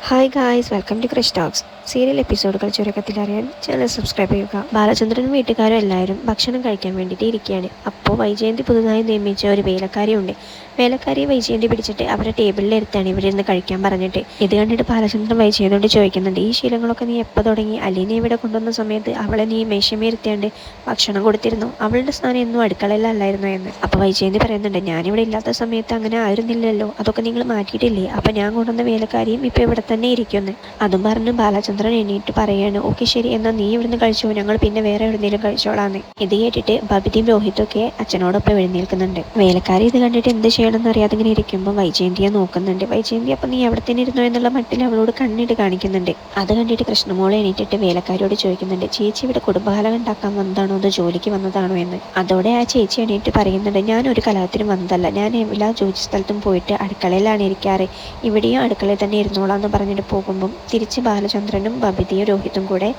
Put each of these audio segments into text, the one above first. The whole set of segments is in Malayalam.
Hi guys, welcome to Krish talks. Serial എപ്പിസോഡുകൾ ചുരുക്കത്തിൽ അറിയാൻ ചാനൽ സബ്സ്ക്രൈബ് ചെയ്യുക. ബാലചന്ദ്രനും വീട്ടുകാരും എല്ലാവരും ഭക്ഷണം കഴിക്കാൻ വേണ്ടിയിട്ട് ഇരിക്കുകയാണ്. അപ്പോൾ വൈജയന്തി പുതുതായി നിയമിച്ച ഒരു വേലക്കാരിയുണ്ട്. വേലക്കാരിയെ വൈജയന്തി പിടിച്ചിട്ട് അവരുടെ ടേബിളിൽ ഇരുത്താണ് ഇവരിന്ന് കഴിക്കാൻ പറഞ്ഞിട്ട്. ഇത് കണ്ടിട്ട് ബാലചന്ദ്രൻ വൈജയന്തിയോട് ചോദിക്കുന്നുണ്ട്, ഈ ശീലങ്ങളൊക്കെ നീ എപ്പോൾ തുടങ്ങി? അലീനെ ഇവിടെ കൊണ്ടുവന്ന സമയത്ത് അവളെ നീ മേശമേരുത്തിയാണ്ട് ഭക്ഷണം കൊടുത്തിരുന്നു. അവളുടെ സ്ഥാനം എന്നും അടുക്കളയിലല്ലായിരുന്നു എന്ന്. അപ്പോൾ വൈജയന്തി പറയുന്നുണ്ട്, ഞാനിവിടെ ഇല്ലാത്ത സമയത്ത് അങ്ങനെ ആയിരുന്നില്ലല്ലോ, അതൊക്കെ നിങ്ങൾ മാറ്റിയിട്ടില്ലേ? അപ്പം ഞാൻ കൊണ്ടുവന്ന വേലക്കാരിയും ഇപ്പോൾ ഇവിടെ തന്നെ ഇരിക്കുന്നു. അതും പറഞ്ഞ് ബാലചന്ദ്രൻ എണീറ്റ് പറയാണ്, ഓക്കെ ശരി, എന്നാൽ നീ ഇവിടുന്ന് കഴിച്ചോ, ഞങ്ങൾ പിന്നെ വേറെ എവിടെയെങ്കിലും കഴിച്ചോളാന്ന്. ഇത് കേട്ടിട്ട് ബബിതയും രോഹിതൊക്കെ അച്ഛനോടൊപ്പം എഴുന്നേൽക്കുന്നുണ്ട്. വേലക്കാരി ഇത് കണ്ടിട്ട് എന്ത് ചെയ്യണമെന്ന് അറിയാതെ ഇങ്ങനെ ഇരിക്കുമ്പോൾ വൈജയന്തിയെ നോക്കുന്നുണ്ട്. വൈജയന്തി അപ്പം നീ അവിടെ തന്നെ ഇരുന്നോ എന്നുള്ള മട്ടിൽ അവളോട് കണ്ണിട്ട് കാണിക്കുന്നുണ്ട്. അത് കണ്ടിട്ട് കൃഷ്ണമോളെ എണീറ്റിട്ട് വേലക്കാരിയോട് ചോദിക്കുന്നുണ്ട്, ചേച്ചി ഇവിടെ കുടുംബകലഹം ഉണ്ടാക്കാൻ വന്നതാണോ അതോ ജോലിക്ക് വന്നതാണോ എന്ന്. അതോടെ ആ ചേച്ചി എണീറ്റ് പറയുന്നുണ്ട്, ഞാൻ ഒരു കലഹത്തിനും വന്നതല്ല, ഞാൻ എല്ലാ ജോലി സ്ഥലത്തും പോയിട്ട് അടുക്കളയിലാണ് ഇരിക്കാറ്, ഇവിടെയും അടുക്കളയിൽ തന്നെ ഇരുന്നോളാം എന്ന് പറഞ്ഞിട്ട് പോകുമ്പം തിരിച്ച് ബാലചന്ദ്രനും ബബിതയും രോഹിതും കൂടെ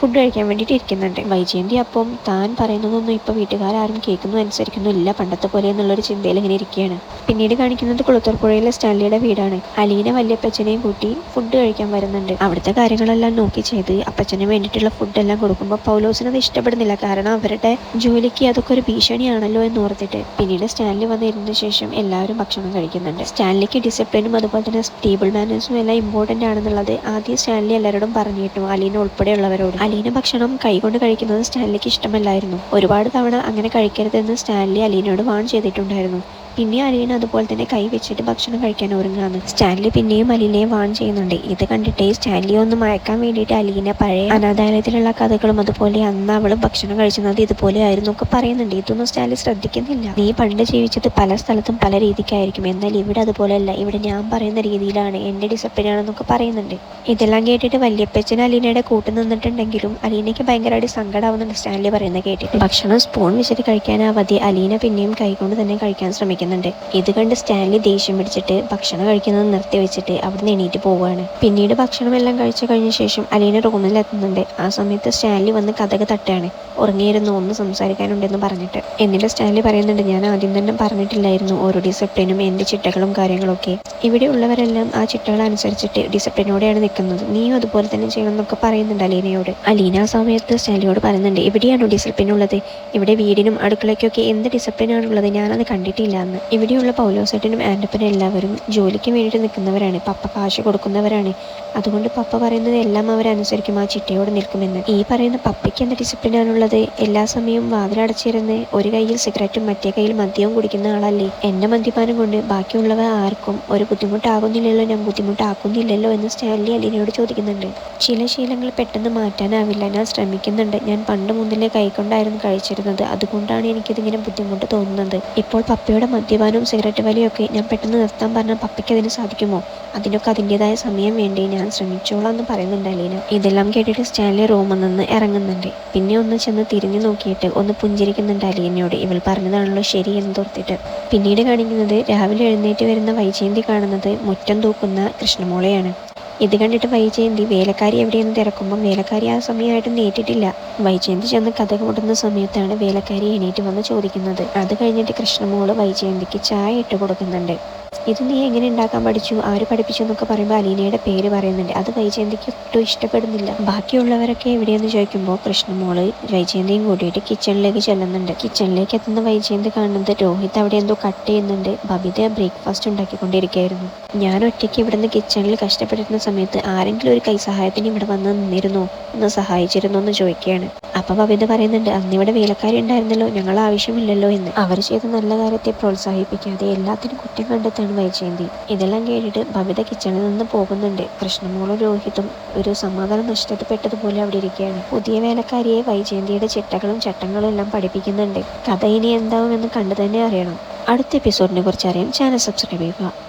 ഫുഡ് കഴിക്കാൻ വേണ്ടിയിട്ട് ഇരിക്കുന്നുണ്ട്. വൈജയന്തി അപ്പം താൻ പറയുന്നതൊന്നും ഇപ്പോൾ വീട്ടുകാരും കേൾക്കുന്നു അനുസരിക്കുന്നു ഇല്ല, പണ്ടത്തെ പോലെ എന്നുള്ളൊരു ചിന്തയിൽ ഇങ്ങനെ ഇരിക്കുകയാണ്. പിന്നീട് കാണിക്കുന്നത് കുളത്തൂർപ്പുഴയിലെ സ്റ്റാൻലിയുടെ വീടാണ്. അലീന വല്യപ്പച്ചനെയും കൂട്ടി ഫുഡ് കഴിക്കാൻ വരുന്നുണ്ട്. അവിടുത്തെ കാര്യങ്ങളെല്ലാം നോക്കി ചെയ്ത് അപ്പച്ചന് വേണ്ടിയിട്ടുള്ള ഫുഡെല്ലാം കൊടുക്കുമ്പോൾ പൗലോസിനത് ഇഷ്ടപ്പെടുന്നില്ല. കാരണം അവരുടെ ജോലിക്ക് അതൊക്കെ ഒരു ഭീഷണിയാണല്ലോ എന്ന് ഓർത്തിട്ട്. പിന്നീട് സ്റ്റാൻലി വന്നിരുന്ന ശേഷം എല്ലാവരും ഭക്ഷണം കഴിക്കുന്നുണ്ട്. സ്റ്റാൻലിക്ക് ഡിസിപ്ലിനും അതുപോലെ തന്നെ ടേബിൾ മാനേഴ്സും എല്ലാം ഇമ്പോർട്ടൻ്റ് ആണെന്നുള്ളത് ആദ്യം സ്റ്റാൻലി എല്ലാവരോടും പറഞ്ഞിരുന്നു, അലീന ഉൾപ്പെടെയുള്ളവരോട്. അലീന ഭക്ഷണം കൈകൊണ്ട് കഴിക്കുന്നത് സ്റ്റാൻലിക്ക് ഇഷ്ടമല്ലായിരുന്നു. ഒരുപാട് തവണ അങ്ങനെ കഴിക്കരുതെന്ന് സ്റ്റാൻലി അലീനയോട് വാൺ ചെയ്തിട്ടുണ്ടായിരുന്നു. പിന്നെ അലീന അതുപോലെ തന്നെ കൈ വെച്ചിട്ട് ഭക്ഷണം കഴിക്കാൻ ഒരുങ്ങാന്ന്. സ്റ്റാൻലി പിന്നെയും അലീനയെ വാൺ ചെയ്യുന്നുണ്ട്. ഇത് കണ്ടിട്ട് സ്റ്റാൻലിയെ ഒന്ന് മയക്കാൻ വേണ്ടിയിട്ട് അലീന പഴയ അനാഥാലയത്തിലുള്ള കഥകളും അതുപോലെ അന്ന് അവള് ഭക്ഷണം കഴിച്ചത് ഇതുപോലെ ആയിരുന്നു ഒക്കെ പറയുന്നുണ്ട്. ഇതൊന്നും സ്റ്റാൻലി ശ്രദ്ധിക്കുന്നില്ല. നീ പണ്ട് ജീവിച്ചത് പല സ്ഥലത്തും പല രീതിക്കായിരിക്കും, എന്നാൽ ഇവിടെ അതുപോലെയല്ല, ഇവിടെ ഞാൻ പറയുന്ന രീതിയിലാണ്, എൻ്റെ ഡിസിപ്ലിൻ ആണെന്നൊക്കെ പറയുന്നുണ്ട്. ഇതെല്ലാം കേട്ടിട്ട് വല്യപ്പച്ചൻ അലീനയുടെ കൂട്ട് നിന്നിട്ടുണ്ടെങ്കിലും അലീനയ്ക്ക് ഭയങ്കരമായിട്ട് സങ്കടമാവുന്നുണ്ട് സ്റ്റാൻലി പറയുന്നത് കേട്ടിട്ട്. ഭക്ഷണം സ്പൂൺ വെച്ചിട്ട് കഴിക്കാനാവാതെ അലീന പിന്നെയും കൈകൊണ്ട് തന്നെ കഴിക്കാൻ ശ്രമിക്കുന്നു. ഇത് കണ്ട് സ്റ്റാൻലി ദേഷ്യം പിടിച്ചിട്ട് ഭക്ഷണം കഴിക്കുന്നത് നിർത്തി വെച്ചിട്ട് അവിടുന്ന് എണീറ്റ് പോവുകയാണ്. പിന്നീട് ഭക്ഷണം എല്ലാം കഴിച്ചു കഴിഞ്ഞ ശേഷം അലീന റൂമിൽ എത്തുന്നുണ്ട്. ആ സമയത്ത് സ്റ്റാൻലി വന്ന് കഥക് തട്ടാണ്. ഉറങ്ങിയിരുന്നു, ഒന്ന് സംസാരിക്കാനുണ്ടെന്ന് പറഞ്ഞിട്ട്. എന്നിട്ട് സ്റ്റാൻലി പറയുന്നുണ്ട്, ഞാൻ ആദ്യം തന്നെ പറഞ്ഞിട്ടില്ലായിരുന്നു ഓരോ ഡിസിപ്ലിനും എൻ്റെ ചിട്ടകളും കാര്യങ്ങളൊക്കെ. ഇവിടെ ഉള്ളവരെല്ലാം ആ ചിട്ടകൾ അനുസരിച്ചിട്ട് ഡിസിപ്ലിനോടെയാണ് നിൽക്കുന്നത്, നീയും അതുപോലെ തന്നെ ചെയ്യണം എന്നൊക്കെ പറയുന്നുണ്ട് അലീനയോട്. അലീന ആ സമയത്ത് സ്റ്റാൻലിയോട് പറയുന്നുണ്ട്, എവിടെയാണോ ഡിസിപ്ലിൻ ഉള്ളത്? ഇവിടെ വീടിനും അടുക്കളയ്ക്കൊക്കെ എന്ത് ഡിസിപ്ലിനാണുള്ളത്? ഞാനത് കണ്ടിട്ടില്ല എന്ന്. ഇവിടെയുള്ള പൗലോസേട്ടനും ആൻ്റപ്പനും എല്ലാവരും ജോലിക്ക് വേണ്ടിയിട്ട് നിൽക്കുന്നവരാണ്, പപ്പ കാശ് കൊടുക്കുന്നവരാണ്, അതുകൊണ്ട് പപ്പ പറയുന്നത് എല്ലാം അവരനുസരിക്കും, ആ ചിട്ടയോടെ നിൽക്കുമെന്ന്. ഈ പറയുന്ന പപ്പയ്ക്ക് എന്ത് ഡിസിപ്ലിനാണുള്ളത്? എല്ലാ സമയവും വാതിലടച്ചിരുന്ന് ഒരു കയ്യിൽ സിഗരറ്റും മറ്റേ കയ്യിൽ മദ്യവും കുടിക്കുന്ന ആളല്ലേ? എൻ്റെ മദ്യപാനം കൊണ്ട് ബാക്കിയുള്ളവ ആർക്കും ഒരു ബുദ്ധിമുട്ടാകുന്നില്ലല്ലോ, ഞാൻ ബുദ്ധിമുട്ടാക്കുന്നില്ലല്ലോ എന്ന് സ്റ്റാൻലി അലീനയോട് ചോദിക്കുന്നുണ്ട്. ചില ശീലങ്ങൾ പെട്ടെന്ന് മാറ്റാനാവില്ല, ഞാൻ ശ്രമിക്കുന്നുണ്ട്, ഞാൻ പണ്ട് മുതലേ കൈകൊണ്ടായിരുന്നു കഴിച്ചിരുന്നത്, അതുകൊണ്ടാണ് എനിക്കിതിങ്ങനെ ബുദ്ധിമുട്ട് തോന്നുന്നത്. ഇപ്പോൾ പപ്പയുടെ മദ്യപാനവും സിഗരറ്റ് വലിയൊക്കെ ഞാൻ പെട്ടെന്ന് നിർത്താൻ പറഞ്ഞാൽ പപ്പയ്ക്ക് അതിന് സാധിക്കുമോ? അതിനൊക്കെ അതിൻ്റെതായ സമയം വേണ്ടി, ഞാൻ ശ്രമിച്ചോളാം എന്ന് പറയുന്നുണ്ട് അലീന. ഇതെല്ലാം കേട്ടിട്ട് സ്റ്റാൻലി റൂമിൽ നിന്ന് ഇറങ്ങുന്നുണ്ട്. പിന്നെ ഒന്ന് ചെന്ന് തിരിഞ്ഞു നോക്കിയിട്ട് ഒന്ന് പുഞ്ചിരിക്കുന്നുണ്ട് അലീനയോട്, ഇവൾ പറഞ്ഞതാണല്ലോ ശരി എന്ന് തോർത്തിട്ട്. പിന്നീട് കാണിക്കുന്നത് രാവിലെ എഴുന്നേറ്റ് വരുന്ന വൈജയന്തി കാണുന്നത് മുറ്റം തൂക്കുന്ന കൃഷ്ണമോളെയാണ്. ഇത് കണ്ടിട്ട് വൈജയന്തി വേലക്കാരി എവിടെയെന്ന് തിരക്കുമ്പം വേലക്കാരി ആ സമയമായിട്ട് നേരിട്ടിട്ടില്ല. വൈജയന്തി ചെന്ന് കഥ കൊണ്ടുന്ന സമയത്താണ് വേലക്കാരി എണീറ്റ് വന്ന് ചോദിക്കുന്നത്. അത് കഴിഞ്ഞിട്ട് കൃഷ്ണമോള് വൈജയന്തിക്ക് ചായ ഇട്ട് കൊടുക്കുന്നുണ്ട്. ഇത് നീ എങ്ങനെ ഉണ്ടാക്കാൻ പഠിച്ചു, ആര് പഠിപ്പിച്ചു എന്നൊക്കെ പറയുമ്പോൾ അലീനയുടെ പേര് പറയുന്നുണ്ട്. അത് വൈജയന്തിക്ക് ഒട്ടും ഇഷ്ടപ്പെടുന്നില്ല. ബാക്കിയുള്ളവരൊക്കെ എവിടെയെന്ന് ചോദിക്കുമ്പോൾ കൃഷ്ണമോള് വൈജയന്തിയും കൂടിയിട്ട് കിച്ചണിലേക്ക് ചെല്ലുന്നുണ്ട്. കിച്ചണിലേക്ക് എത്തുന്ന വൈജയന്തി കാണുന്നത് രോഹിത് അവിടെ എന്തോ കട്ട് ചെയ്യുന്നുണ്ട്. ബബിത ബ്രേക്ക്ഫാസ്റ്റ് ഉണ്ടാക്കിക്കൊണ്ടിരിക്കുകയായിരുന്നു. ഞാൻ ഒറ്റയ്ക്ക് ഇവിടുന്ന് കിച്ചണിൽ കഷ്ടപ്പെട്ടിരുന്ന സമയത്ത് ആരെങ്കിലും ഒരു കൈ സഹായത്തിന് ഇവിടെ വന്ന് നിന്നിരുന്നോ, ഒന്ന് സഹായിച്ചിരുന്നോ എന്ന് ചോദിക്കുകയാണ്. അപ്പം ബബിത പറയുന്നുണ്ട്, അന്നിവിടെ വേലക്കാരി ഉണ്ടായിരുന്നല്ലോ, ഞങ്ങൾ ആവശ്യമില്ലല്ലോ എന്ന്. അവർ ചെയ്ത നല്ല കാര്യത്തെ പ്രോത്സാഹിപ്പിക്കാതെ എല്ലാത്തിനും കുറ്റം കണ്ടെത്താണ് വൈജയന്തി. ഇതെല്ലാം കേട്ടിട്ട് ബബിത കിച്ചണിൽ നിന്ന് പോകുന്നുണ്ട്. കൃഷ്ണമോളും രോഹിതും ഒരു സമാധാനം നഷ്ടപ്പെട്ടതുപോലെ അവിടെ ഇരിക്കുകയാണ്. പുതിയ വേലക്കാരിയെ വൈജയന്തിയുടെ ചിട്ടകളും ചട്ടങ്ങളും എല്ലാം പഠിപ്പിക്കുന്നുണ്ട്. കഥ ഇനി എന്താവുമെന്ന് കണ്ടു തന്നെ അറിയണം. അടുത്ത എപ്പിസോഡിനെ കുറിച്ച് അറിയാൻ ചാനൽ സബ്സ്ക്രൈബ് ചെയ്യുക.